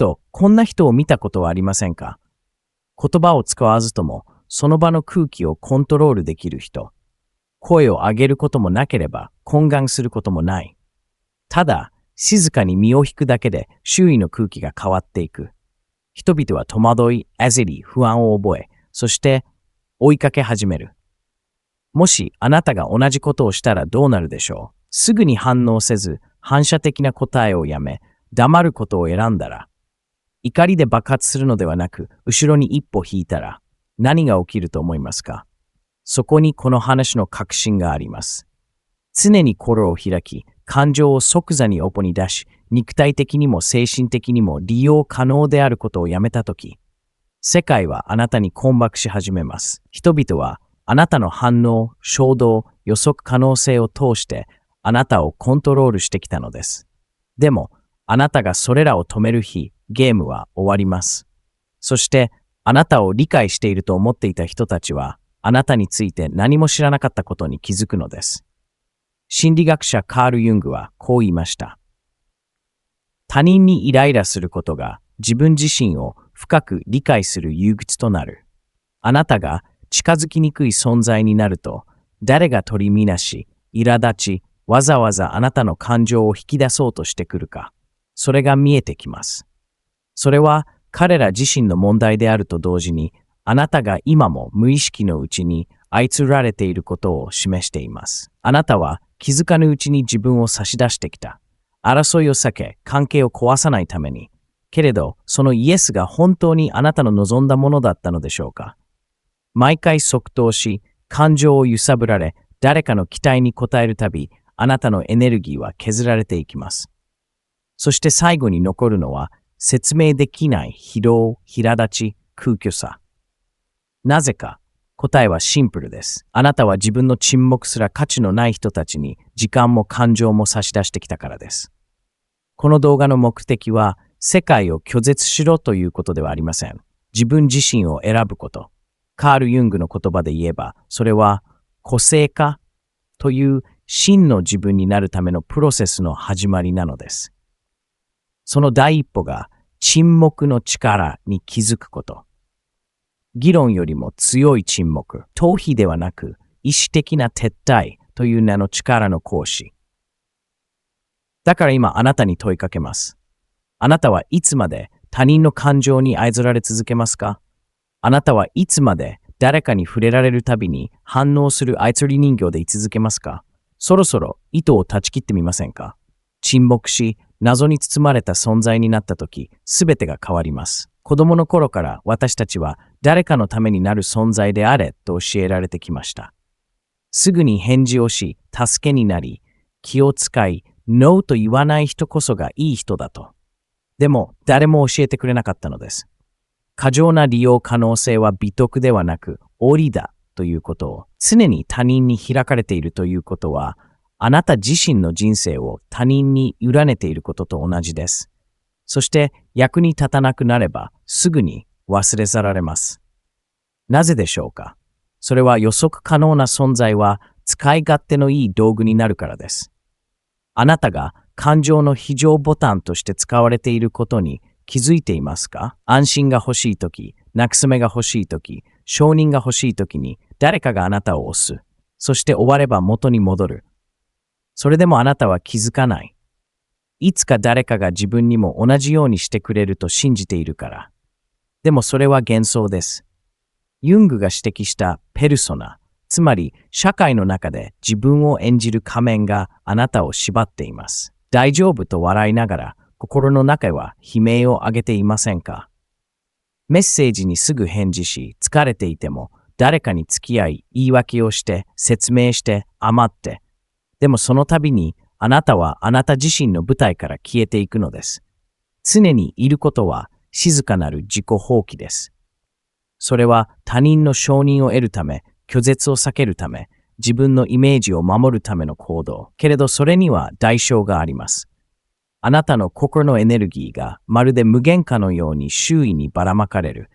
と、こんな人を見たことはありませんか？言葉を使わずとも、その場の空気をコントロールできる人。声を上げることもなければ、懇願することもない。ただ、静かに身を引くだけで周囲の空気が変わっていく。人々は戸惑い、焦り、不安を覚え、そして追いかけ始める。もしあなたが同じことをしたらどうなるでしょう？すぐに反応せず、反射的な答えをやめ、黙ることを選んだら、怒りで爆発するのではなく、後ろに一歩引いたら、何が起きると思いますか？そこにこの話の核心があります。常に心を開き、感情を即座にオに出し、肉体的にも精神的にも利用可能であることをやめたとき、世界はあなたに困惑し始めます。人々はあなたの反応、衝動、予測可能性を通してあなたをコントロールしてきたのです。でも、あなたがそれらを止める日、ゲームは終わります。そして、あなたを理解していると思っていた人たちは、あなたについて何も知らなかったことに気づくのです。心理学者カール・ユングはこう言いました。他人にイライラすることが自分自身を深く理解する誘口となる。あなたが近づきにくい存在になると、誰が取り乱し、苛立ち、わざわざあなたの感情を引き出そうとしてくるか、それが見えてきます。それは彼ら自身の問題であると同時に、あなたが今も無意識のうちに操られていることを示しています。あなたは気づかぬうちに自分を差し出してきた。争いを避け、関係を壊さないために。けれど、そのイエスが本当にあなたの望んだものだったのでしょうか？毎回即答し、感情を揺さぶられ、誰かの期待に応えるたび、あなたのエネルギーは削られていきます。そして最後に残るのは、説明できない疲労、苛立ち、空虚さ。なぜか、答えはシンプルです。あなたは自分の沈黙すら価値のない人たちに時間も感情も差し出してきたからです。この動画の目的は、世界を拒絶しろということではありません。自分自身を選ぶこと。カール・ユングの言葉で言えば、それは個性化という真の自分になるためのプロセスの始まりなのです。その第一歩が沈黙の力に気づくこと。議論よりも強い沈黙、逃避ではなく意思的な撤退という名の力の行使。だから今あなたに問いかけます。あなたはいつまで他人の感情に操られ続けますか？あなたはいつまで誰かに触れられるたびに反応する操り人形で居続けますか？そろそろ糸を断ち切ってみませんか？沈黙し、謎に包まれた存在になったとき、すべてが変わります。子供の頃から私たちは誰かのためになる存在であれと教えられてきました。すぐに返事をし、助けになり、気を使い、ノーと言わない人こそがいい人だと。でも、誰も教えてくれなかったのです。過剰な利用可能性は美徳ではなく、檻だということを、常に他人に開かれているということは、あなた自身の人生を他人に委ねていることと同じです。そして役に立たなくなればすぐに忘れ去られます。なぜでしょうか？それは予測可能な存在は使い勝手のいい道具になるからです。あなたが感情の非常ボタンとして使われていることに気づいていますか？安心が欲しいとき、なくすめが欲しいとき、承認が欲しいときに誰かがあなたを押す。そして終われば元に戻る。それでもあなたは気づかない。いつか誰かが自分にも同じようにしてくれると信じているから。でもそれは幻想です。ユングが指摘したペルソナ、つまり社会の中で自分を演じる仮面があなたを縛っています。大丈夫と笑いながら心の中は悲鳴を上げていませんか？メッセージにすぐ返事し、疲れていても誰かに付き合い、言い訳をして、説明して、余って。でもその度にあなたはあなた自身の舞台から消えていくのです。常にいることは静かなる自己放棄です。それは他人の承認を得るため、拒絶を避けるため、自分のイメージを守るための行動。けれどそれには代償があります。あなたの心のエネルギーがまるで無限化のように周囲にばらまかれる。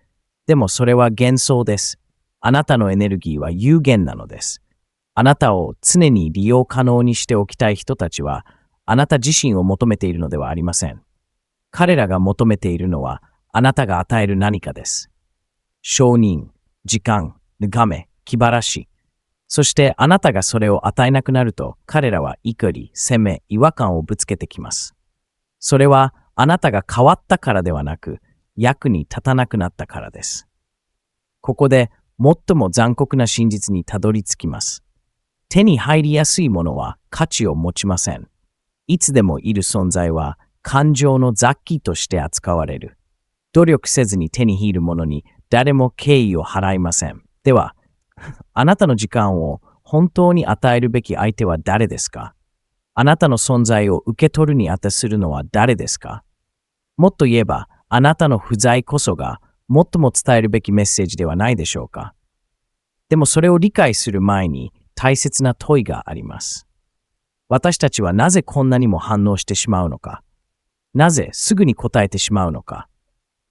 でもそれは幻想です。あなたのエネルギーは有限なのです。あなたを常に利用可能にしておきたい人たちは、あなた自身を求めているのではありません。彼らが求めているのはあなたが与える何かです。承認、時間、眺め、気晴らし。そしてあなたがそれを与えなくなると彼らは怒り、責め、違和感をぶつけてきます。それはあなたが変わったからではなく役に立たなくなったからです。ここで最も残酷な真実にたどり着きます。手に入りやすいものは価値を持ちません。いつでもいる存在は感情の雑記として扱われる。努力せずに手に入るものに誰も敬意を払いません。では、あなたの時間を本当に与えるべき相手は誰ですか？あなたの存在を受け取るに値するのは誰ですか？もっと言えば、あなたの不在こそが最も伝えるべきメッセージではないでしょうか。でもそれを理解する前に大切な問いがあります。私たちはなぜこんなにも反応してしまうのか？なぜすぐに答えてしまうのか？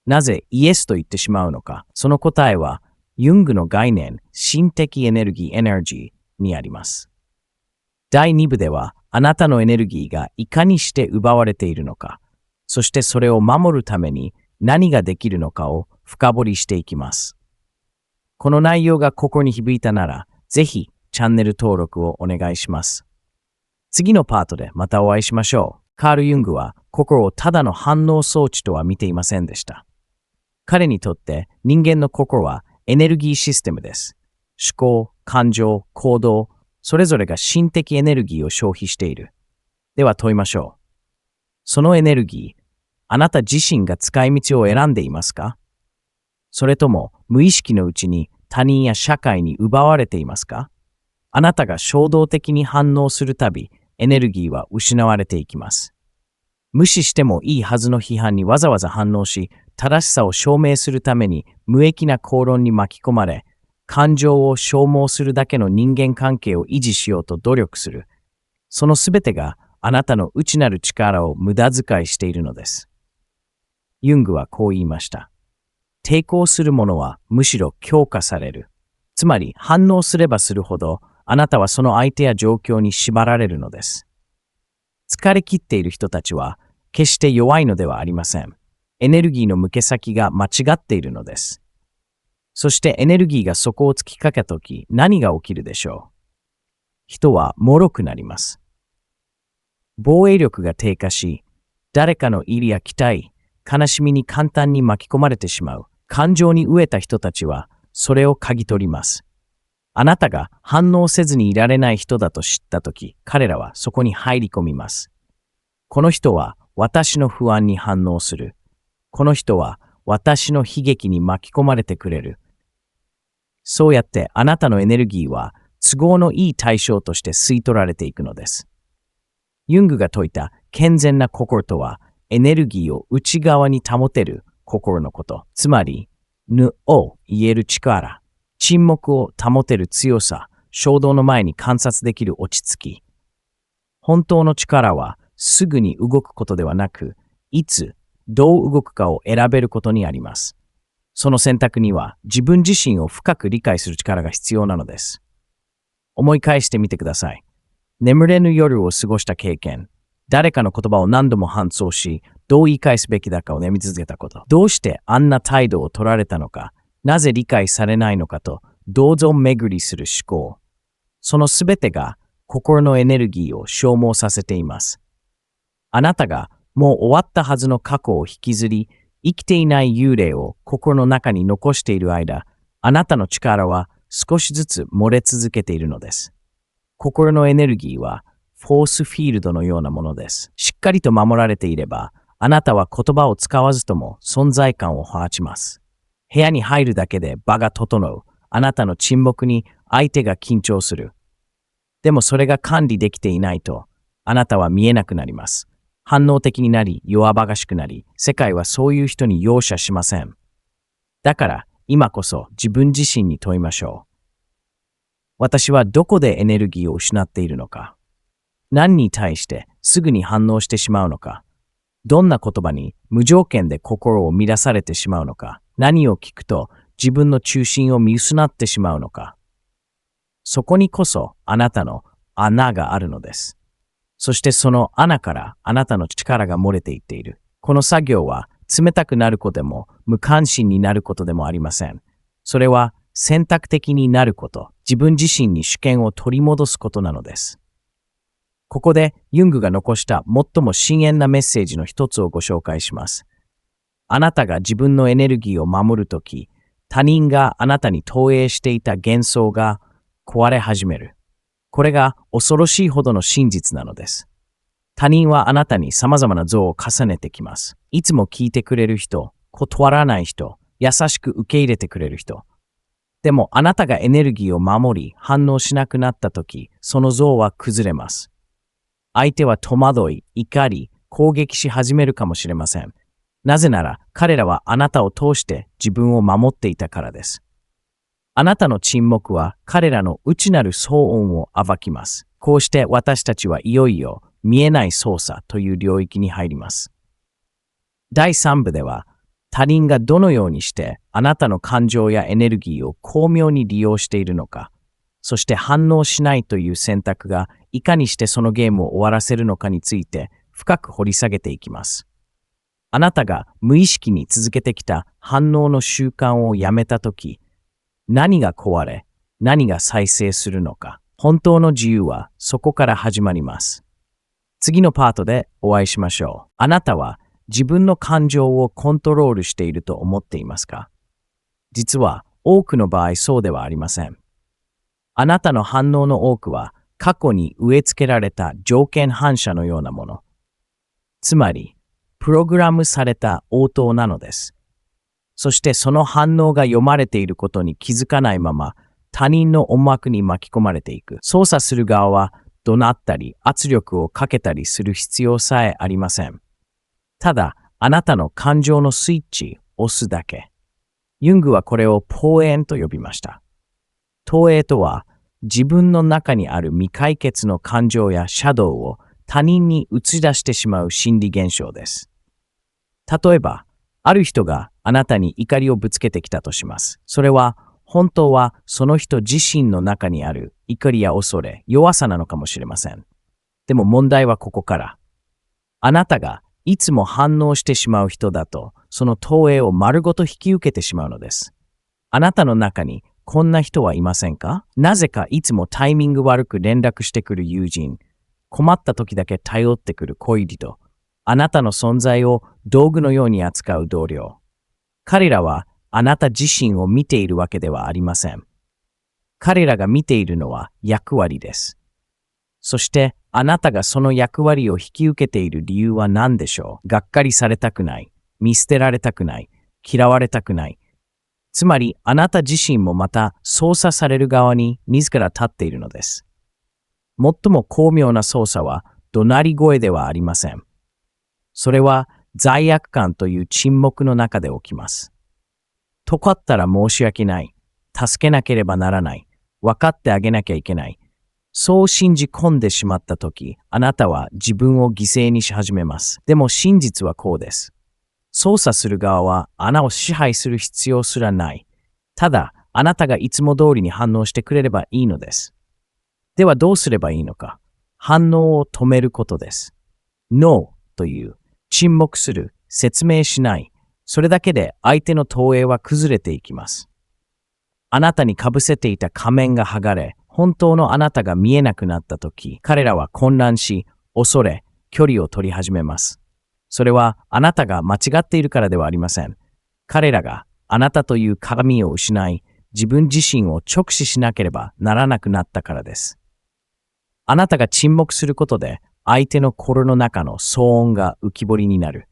なぜイエスと言ってしまうのか？その答えは、ユングの概念、心的エネルギー、エネルギーにあります。第2部では、あなたのエネルギーがいかにして奪われているのか、そしてそれを守るために何ができるのかを深掘りしていきます。この内容が心に響いたなら、ぜひチャンネル登録をお願いします。次のパートでまたお会いしましょう。カール・ユングは心をただの反応装置とは見ていませんでした。彼にとって人間の心はエネルギーシステムです。思考、感情、行動、それぞれが心的エネルギーを消費している。では問いましょう。そのエネルギー、あなた自身が使い道を選んでいますか？それとも無意識のうちに他人や社会に奪われていますか？あなたが衝動的に反応するたび、エネルギーは失われていきます。無視してもいいはずの批判にわざわざ反応し、正しさを証明するために無益な口論に巻き込まれ、感情を消耗するだけの人間関係を維持しようと努力する。そのすべてがあなたの内なる力を無駄遣いしているのです。ユングはこう言いました。抵抗するものはむしろ強化される。つまり反応すればするほど、あなたはその相手や状況に縛られるのです。疲れ切っている人たちは決して弱いのではありません。エネルギーの向け先が間違っているのです。そしてエネルギーが底をつきかけたとき何が起きるでしょう？人は脆くなります。防衛力が低下し、誰かの意理や期待、悲しみに簡単に巻き込まれてしまう。感情に飢えた人たちはそれを嗅ぎ取ります。あなたが反応せずにいられない人だと知ったとき、彼らはそこに入り込みます。この人は私の不安に反応する。この人は私の悲劇に巻き込まれてくれる。そうやってあなたのエネルギーは都合のいい対象として吸い取られていくのです。ユングが説いた健全な心とは、エネルギーを内側に保てる心のこと。つまり、ぬを言える力。沈黙を保てる強さ、衝動の前に観察できる落ち着き。本当の力はすぐに動くことではなく、いつ、どう動くかを選べることにあります。その選択には自分自身を深く理解する力が必要なのです。思い返してみてください。眠れぬ夜を過ごした経験、誰かの言葉を何度も反芻し、どう言い返すべきだかを念み続けたこと、どうしてあんな態度を取られたのか、なぜ理解されないのかと、銅像巡りする思考。そのすべてが心のエネルギーを消耗させています。あなたがもう終わったはずの過去を引きずり、生きていない幽霊を心の中に残している間、あなたの力は少しずつ漏れ続けているのです。心のエネルギーはフォースフィールドのようなものです。しっかりと守られていれば、あなたは言葉を使わずとも存在感を放ちます。部屋に入るだけで場が整う。あなたの沈黙に相手が緊張する。でもそれが管理できていないと、あなたは見えなくなります。反応的になり、弱々しくなり、世界はそういう人に容赦しません。だから、今こそ自分自身に問いましょう。私はどこでエネルギーを失っているのか？何に対してすぐに反応してしまうのか？どんな言葉に無条件で心を乱されてしまうのか？何を聞くと自分の中心を見失ってしまうのか？そこにこそあなたの穴があるのです。そしてその穴からあなたの力が漏れていっている。この作業は冷たくなることでも無関心になることでもありません。それは選択的になること、自分自身に主権を取り戻すことなのです。ここでユングが残した最も深遠なメッセージの一つをご紹介します。あなたが自分のエネルギーを守るとき、他人があなたに投影していた幻想が壊れ始める。これが恐ろしいほどの真実なのです。他人はあなたに様々な像を重ねてきます。いつも聞いてくれる人、断らない人、優しく受け入れてくれる人。でもあなたがエネルギーを守り反応しなくなったとき、その像は崩れます。相手は戸惑い、怒り、攻撃し始めるかもしれません。なぜなら彼らはあなたを通して自分を守っていたからです。あなたの沈黙は彼らの内なる騒音を暴きます。こうして私たちはいよいよ見えない操作という領域に入ります。第3部では他人がどのようにしてあなたの感情やエネルギーを巧妙に利用しているのか、そして反応しないという選択がいかにしてそのゲームを終わらせるのかについて深く掘り下げていきます。あなたが無意識に続けてきた反応の習慣をやめたとき、何が壊れ、何が再生するのか、本当の自由はそこから始まります。次のパートでお会いしましょう。あなたは自分の感情をコントロールしていると思っていますか？実は多くの場合そうではありません。あなたの反応の多くは過去に植え付けられた条件反射のようなもの。つまり、プログラムされた応答なのです。そしてその反応が読まれていることに気づかないまま他人の思惑に巻き込まれていく。操作する側は怒鳴ったり圧力をかけたりする必要さえありません。ただ、あなたの感情のスイッチを押すだけ。ユングはこれを投影と呼びました。投影とは自分の中にある未解決の感情やシャドウを他人に打ち出してしまう心理現象です。例えば、ある人があなたに怒りをぶつけてきたとします。それは本当はその人自身の中にある怒りや恐れ、弱さなのかもしれません。でも問題はここから。あなたがいつも反応してしまう人だと、その投影を丸ごと引き受けてしまうのです。あなたの中にこんな人はいませんか？なぜかいつもタイミング悪く連絡してくる友人、困った時だけ頼ってくる恋人、あなたの存在を道具のように扱う同僚。彼らはあなた自身を見ているわけではありません。彼らが見ているのは役割です。そしてあなたがその役割を引き受けている理由は何でしょう？がっかりされたくない、見捨てられたくない、嫌われたくない。つまりあなた自身もまた操作される側に自ら立っているのです。最も巧妙な操作は怒鳴り声ではありません。それは罪悪感という沈黙の中で起きます。尖ったら申し訳ない、助けなければならない、分かってあげなきゃいけない。そう信じ込んでしまったとき、あなたは自分を犠牲にし始めます。でも真実はこうです。操作する側はあなたを支配する必要すらない。ただ、あなたがいつも通りに反応してくれればいいのです。ではどうすればいいのか。反応を止めることです。ノーという、沈黙する、説明しない。それだけで相手の投影は崩れていきます。あなたにかぶせていた仮面が剥がれ、本当のあなたが見えなくなったとき、彼らは混乱し、恐れ、距離を取り始めます。それはあなたが間違っているからではありません。彼らがあなたという鏡を失い、自分自身を直視しなければならなくなったからです。あなたが沈黙することで、相手の心の中の騒音が浮き彫りになる。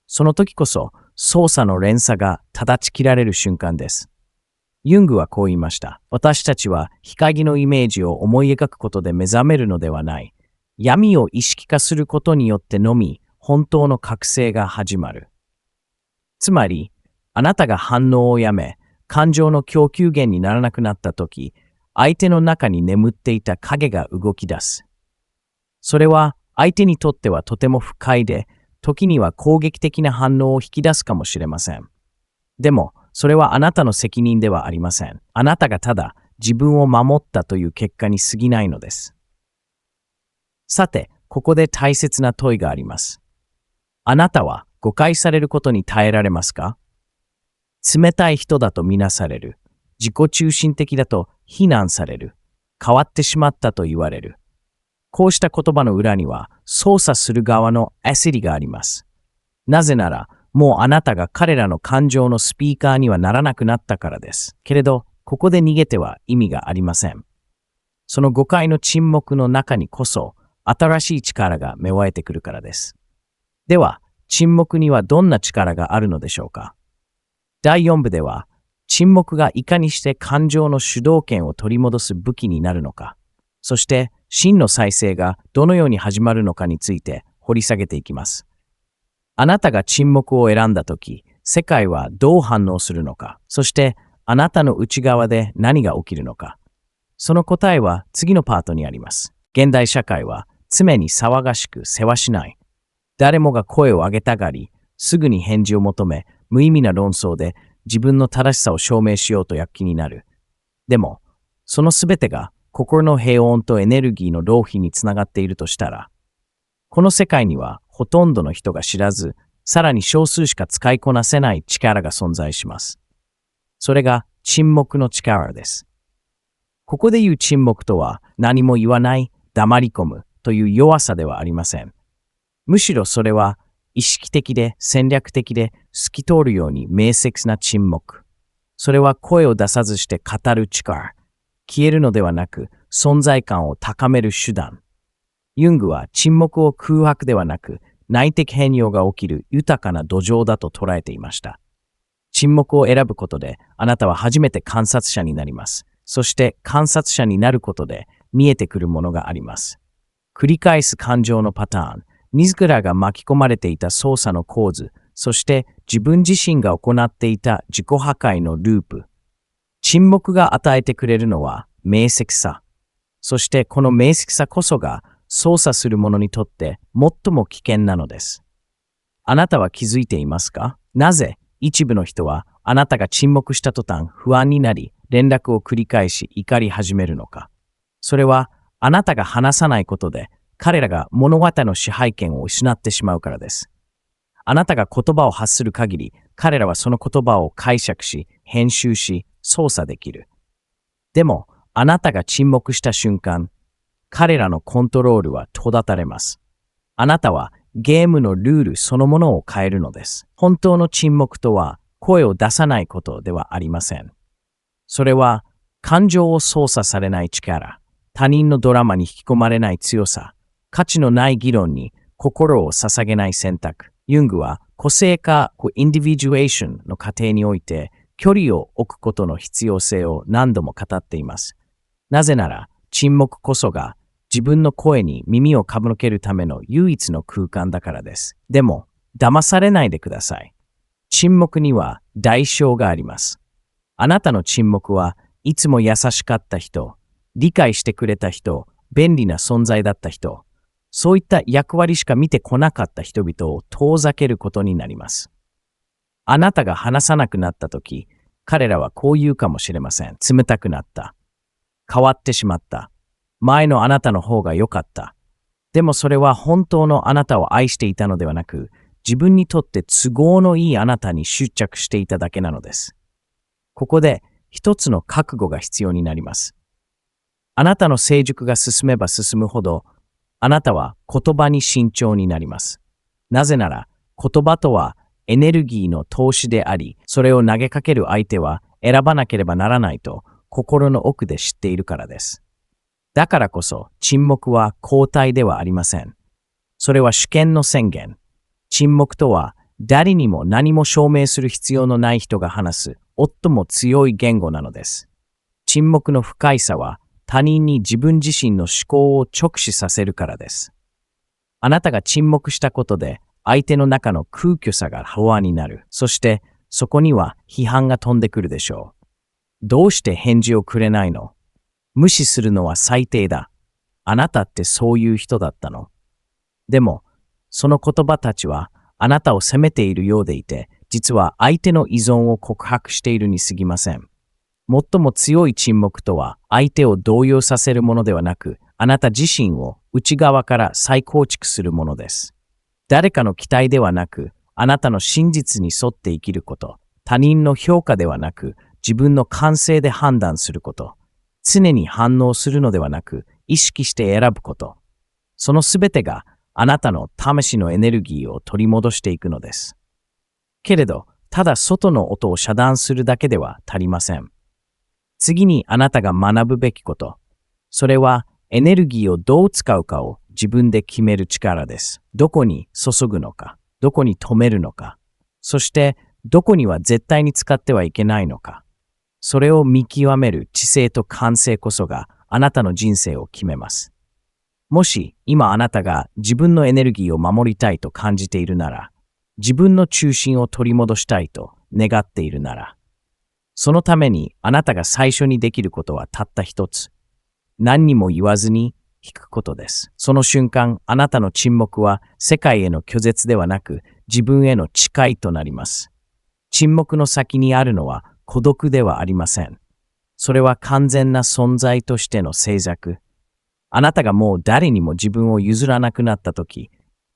その時こそ、操作の連鎖が断ち切られる瞬間です。ユングはこう言いました。私たちは光のイメージを思い描くことで目覚めるのではない。闇を意識化することによってのみ、本当の覚醒が始まる。つまり、あなたが反応をやめ、感情の供給源にならなくなったとき、相手の中に眠っていた影が動き出す。それは相手にとってはとても不快で、時には攻撃的な反応を引き出すかもしれません。でも、それはあなたの責任ではありません。あなたがただ自分を守ったという結果に過ぎないのです。さて、ここで大切な問いがあります。あなたは誤解されることに耐えられますか？冷たい人だとみなされる。自己中心的だと非難される。変わってしまったと言われる。こうした言葉の裏には操作する側の焦りがあります。なぜなら、もうあなたが彼らの感情のスピーカーにはならなくなったからです。けれど、ここで逃げては意味がありません。その誤解の沈黙の中にこそ、新しい力が芽生えてくるからです。では、沈黙にはどんな力があるのでしょうか？第4部では、沈黙がいかにして感情の主導権を取り戻す武器になるのか、そして真の再生がどのように始まるのかについて掘り下げていきます。あなたが沈黙を選んだとき、世界はどう反応するのか、そしてあなたの内側で何が起きるのか。その答えは次のパートにあります。現代社会は常に騒がしくせわしない。誰もが声を上げたがり、すぐに返事を求め、無意味な論争で自分の正しさを証明しようと躍起になる。でも、そのすべてが心の平穏とエネルギーの浪費につながっているとしたら、この世界にはほとんどの人が知らず、さらに少数しか使いこなせない力が存在します。それが沈黙の力です。ここで言う沈黙とは何も言わない、黙り込むという弱さではありません。むしろそれは意識的で戦略的で透き通るように明晰な沈黙。それは声を出さずして語る力。消えるのではなく存在感を高める手段。ユングは沈黙を空白ではなく内的変容が起きる豊かな土壌だと捉えていました。沈黙を選ぶことであなたは初めて観察者になります。そして観察者になることで見えてくるものがあります。繰り返す感情のパターン。自らが巻き込まれていた操作の構図、そして自分自身が行っていた自己破壊のループ。沈黙が与えてくれるのは明晰さ。そしてこの明晰さこそが操作する者にとって最も危険なのです。あなたは気づいていますか？なぜ一部の人はあなたが沈黙した途端不安になり、連絡を繰り返し怒り始めるのか？それはあなたが話さないことで彼らが物語の支配権を失ってしまうからです。あなたが言葉を発する限り、彼らはその言葉を解釈し、編集し、操作できる。でも、あなたが沈黙した瞬間、彼らのコントロールは途絶たれます。あなたはゲームのルールそのものを変えるのです。本当の沈黙とは、声を出さないことではありません。それは、感情を操作されない力、他人のドラマに引き込まれない強さ、価値のない議論に心を捧げない選択。ユングは個性化、インディビジュエーションの過程において距離を置くことの必要性を何度も語っています。なぜなら沈黙こそが自分の声に耳を傾けるための唯一の空間だからです。でも、騙されないでください。沈黙には代償があります。あなたの沈黙はいつも優しかった人、理解してくれた人、便利な存在だった人、そういった役割しか見てこなかった人々を遠ざけることになります。あなたが話さなくなったとき、彼らはこう言うかもしれません。冷たくなった。変わってしまった。前のあなたの方が良かった。でもそれは本当のあなたを愛していたのではなく、自分にとって都合のいいあなたに執着していただけなのです。ここで一つの覚悟が必要になります。あなたの成熟が進めば進むほど、あなたは言葉に慎重になります。なぜなら、言葉とはエネルギーの投資であり、それを投げかける相手は選ばなければならないと心の奥で知っているからです。だからこそ沈黙は交代ではありません。それは主権の宣言。沈黙とは誰にも何も証明する必要のない人が話す最も強い言語なのです。沈黙の不快さは他人に自分自身の思考を直視させるからです。あなたが沈黙したことで相手の中の空虚さが不安になる。そしてそこには批判が飛んでくるでしょう。どうして返事をくれないの？無視するのは最低だ。あなたってそういう人だったの？でも、その言葉たちはあなたを責めているようでいて、実は相手の依存を告白しているに過ぎません。最も強い沈黙とは相手を動揺させるものではなく、あなた自身を内側から再構築するものです。誰かの期待ではなく、あなたの真実に沿って生きること、他人の評価ではなく自分の感性で判断すること、常に反応するのではなく意識して選ぶこと、そのすべてがあなたの魂のエネルギーを取り戻していくのです。けれど、ただ外の音を遮断するだけでは足りません。次にあなたが学ぶべきこと、それはエネルギーをどう使うかを自分で決める力です。どこに注ぐのか、どこに止めるのか、そしてどこには絶対に使ってはいけないのか。それを見極める知性と感性こそがあなたの人生を決めます。もし今あなたが自分のエネルギーを守りたいと感じているなら、自分の中心を取り戻したいと願っているなら、そのためにあなたが最初にできることはたった一つ。何にも言わずに引くことです。その瞬間、あなたの沈黙は世界への拒絶ではなく自分への誓いとなります。沈黙の先にあるのは孤独ではありません。それは完全な存在としての静寂。あなたがもう誰にも自分を譲らなくなったとき、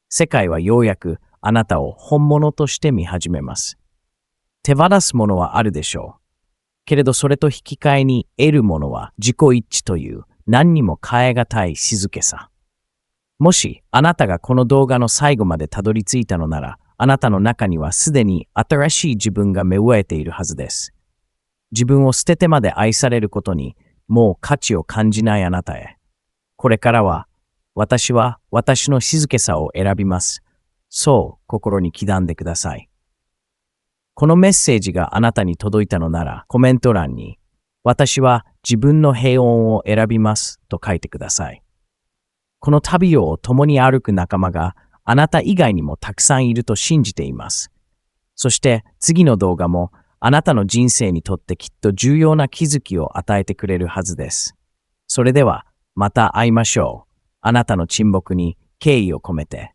世界はようやくあなたを本物として見始めます。手放すものはあるでしょう。けれどそれと引き換えに得るものは自己一致という何にも変え難い静けさ。もしあなたがこの動画の最後までたどり着いたのなら、あなたの中にはすでに新しい自分が芽生えているはずです。自分を捨ててまで愛されることにもう価値を感じないあなたへ。これからは私の静けさを選びます。そう心に刻んでください。このメッセージがあなたに届いたのならコメント欄に私は自分の平穏を選びますと書いてください。この旅を共に歩く仲間があなた以外にもたくさんいると信じています。そして次の動画もあなたの人生にとってきっと重要な気づきを与えてくれるはずです。それではまた会いましょう。あなたの沈黙に敬意を込めて。